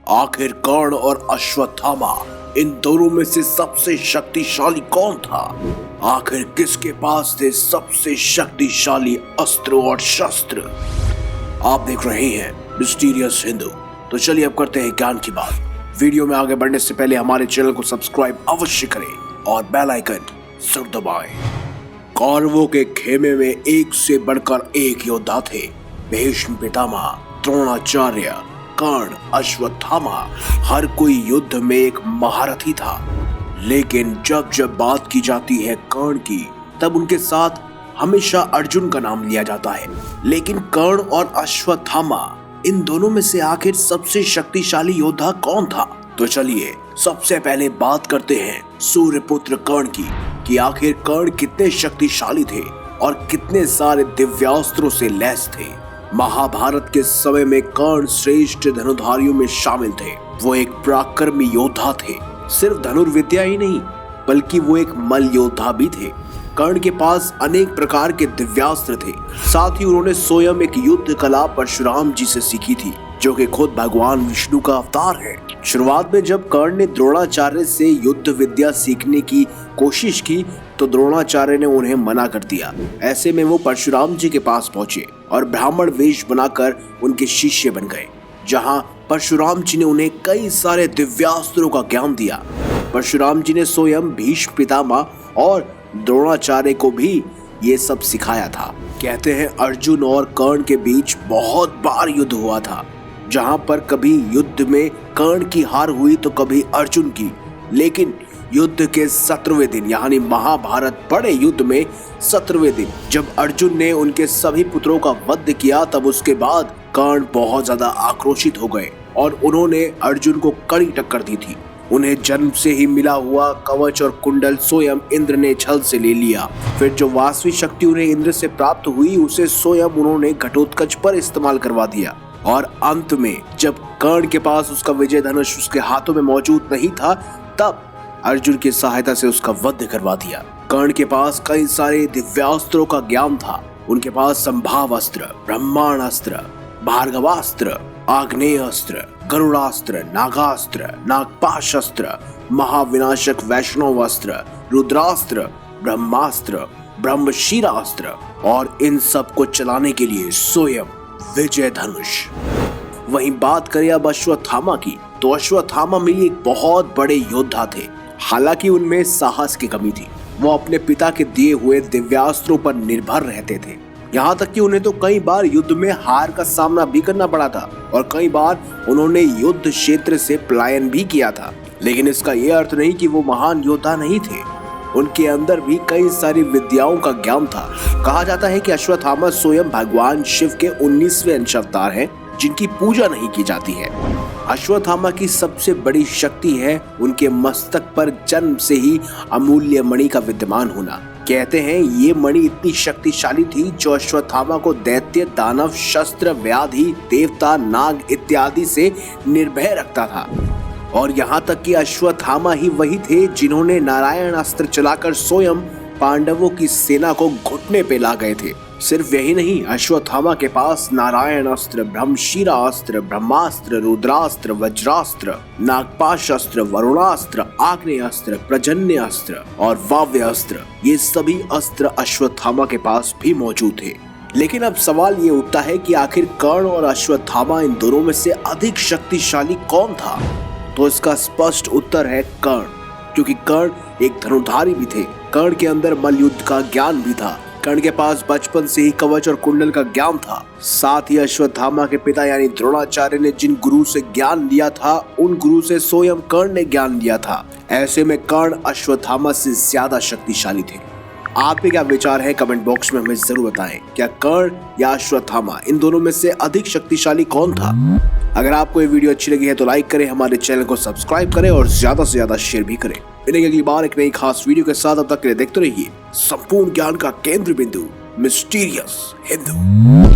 आखिर कर्ण और अश्वत्थामा इन दोनों में से सबसे शक्तिशाली कौन था? आखिर किसके पास थे सबसे शक्तिशाली अस्त्र और शस्त्र? आप देख रहे हैं मिस्टीरियस हिंदू। तो चलिए अब करते हैं ज्ञान की बात। वीडियो में आगे बढ़ने से पहले हमारे चैनल को सब्सक्राइब अवश्य करें और बेल आइकन जरूर दबाएं। कौरवों के खेमे में एक से बढ़कर एक योद्धा थे। भीष्म पितामह, द्रोणाचार्य, कर्ण, अश्वत्थामा, हर कोई युद्ध में एक महारथी था। लेकिन जब जब बात की जाती है कर्ण की, तब उनके साथ हमेशा अर्जुन का नाम लिया जाता है। लेकिन कर्ण और अश्वत्थामा, इन दोनों में से आखिर सबसे शक्तिशाली योद्धा कौन था? तो चलिए सबसे पहले बात करते हैं सूर्यपुत्र कर्ण की, कि आखिर कर्ण कितने शक्तिशाली थे और कितने सारे दिव्यास्त्रों से लैस थे। महाभारत के समय में कर्ण श्रेष्ठ धनुर्धारियों में शामिल थे। वो एक पराक्रमी योद्धा थे। सिर्फ धनुर्विद्या ही नहीं, बल्कि वो एक मल्ल योद्धा भी थे। कर्ण के पास अनेक प्रकार के दिव्यास्त्र थे। साथ ही उन्होंने स्वयं एक युद्ध कला परशुराम जी से सीखी थी, जो कि खुद भगवान विष्णु का अवतार है। शुरुआत में जब कर्ण ने द्रोणाचार्य से युद्ध विद्या सीखने की कोशिश की, तो द्रोणाचार्य ने उन्हें मना कर दिया। ऐसे में वो परशुराम जी के पास पहुंचे और ब्राह्मण वेश बनाकर उनके शिष्य बन गए, जहां परशुराम जी ने उन्हें कई सारे दिव्यास्त्रों का ज्ञान दिया। परशुराम जी ने स्वयं भीष्म पितामह और द्रोणाचार्य को भी ये सब सिखाया था। कहते हैं अर्जुन और कर्ण के बीच बहुत बार युद्ध हुआ था, जहां पर कभी युद्ध में कर्ण की हार हुई तो कभी अर्जुन की। लेकिन युद्ध के 17वें दिन, यानी महाभारत बड़े युद्ध में 17वें दिन, जब अर्जुन ने उनके सभी पुत्रों का वध किया, तब उसके बाद कर्ण बहुत ज्यादा आक्रोशित हो गए और उन्होंने अर्जुन को कड़ी टक्कर दी थी। उन्हें जन्म से ही मिला हुआ कवच और कुंडल स्वयं इंद्र ने छल से ले लिया। फिर जो वास्तविक शक्ति उन्हें इंद्र से प्राप्त हुई, उसे स्वयं उन्होंने घटोत्कच पर इस्तेमाल करवा दिया। और अंत में जब कर्ण के पास उसका विजय धनुष उसके हाथों में मौजूद नहीं था, तब अर्जुन की सहायता से उसका वध करवा दिया। कर्ण के पास कई सारे दिव्यास्त्रों का ज्ञान था। उनके पास संभावास्त्र, ब्रह्मांडास्त्र, भार्गवास्त्र, आग्नेय अस्त्र, गरुड़ास्त्र, नागास्त्र, नागपाशास्त्र, महाविनाशक वैष्णवास्त्र, रुद्रास्त्र, ब्रह्मास्त्र, ब्रह्मशिरास्त्र और इन सब को चलाने के लिए स्वयं विजय धनुष। वहीं बात करें अब अश्वत्थामा की, तो अश्वत्थामा भी एक बहुत बड़े योद्धा थे। हालांकि उनमें साहस की कमी थी। वो अपने पिता के दिए हुए दिव्यास्त्रों पर निर्भर रहते थे। यहाँ तक कि उन्हें तो कई बार युद्ध में हार का सामना भी करना पड़ा था और कई बार उन्होंने युद्ध क्षेत्र से पलायन भी किया था। लेकिन इसका ये अर्थ नहीं कि वो महान योद्धा नहीं थे। उनके अंदर भी कई सारी विद्याओं का ज्ञान था। कहा जाता है कि अश्वत्थामा स्वयं भगवान शिव के 19वें अंश अवतार हैं, जिनकी पूजा नहीं की जाती है। अश्वत्थामा की सबसे बड़ी शक्ति है उनके मस्तक पर जन्म से ही अमूल्य मणि का विद्यमान होना। कहते हैं ये मणि इतनी शक्तिशाली थी जो अश्वत्थामा को दैत्य, दानव, शस्त्र, व्याधि, देवता, नाग इत्यादि से निर्भय रखता था। और यहाँ तक कि अश्वत्थामा ही वही थे जिन्होंने नारायण अस्त्र चलाकर स्वयं पांडवों की सेना को घुटने पे ला गए थे। सिर्फ यही नहीं, अश्वत्थामा के पास नारायण अस्त्र, ब्रह्मशिरा अस्त्र, ब्रह्मास्त्र, रुद्रास्त्र, वज्रास्त्र, नागपाशास्त्र, वरुणास्त्र, आग्नेय अस्त्र, प्रजन्य अस्त्र और वाव्य अस्त्र, ये सभी अस्त्र अश्वत्थामा के पास भी मौजूद थे। लेकिन अब सवाल ये उठता है कि आखिर कर्ण और अश्वत्थामा, इन दोनों में से अधिक शक्तिशाली कौन था? तो इसका स्पष्ट उत्तर है कर्ण, क्योंकि कर्ण एक धनुर्धारी भी थे। कर्ण के अंदर मल्ल युद्ध का ज्ञान भी था। कर्ण के पास बचपन से ही कवच और कुंडल का ज्ञान था। साथ ही अश्वत्थामा के पिता यानी द्रोणाचार्य ने जिन गुरु से ज्ञान लिया था, उन गुरु से स्वयं कर्ण ने ज्ञान लिया था। ऐसे में कर्ण अश्वत्थामा से ज्यादा शक्तिशाली थे। आपके क्या विचार है? कमेंट बॉक्स में हमें जरूर बताएं। क्या कर्ण या अश्वत्थामा, इन दोनों में से अधिक शक्तिशाली कौन था? अगर आपको ये वीडियो अच्छी लगी है तो लाइक करें, हमारे चैनल को सब्सक्राइब करें और ज्यादा से ज्यादा शेयर भी करें। मिलेंगे अगली बार एक नई खास वीडियो के साथ। अब तक के लिए देखते रहिए संपूर्ण ज्ञान का केंद्र बिंदु मिस्टीरियस हिंदू।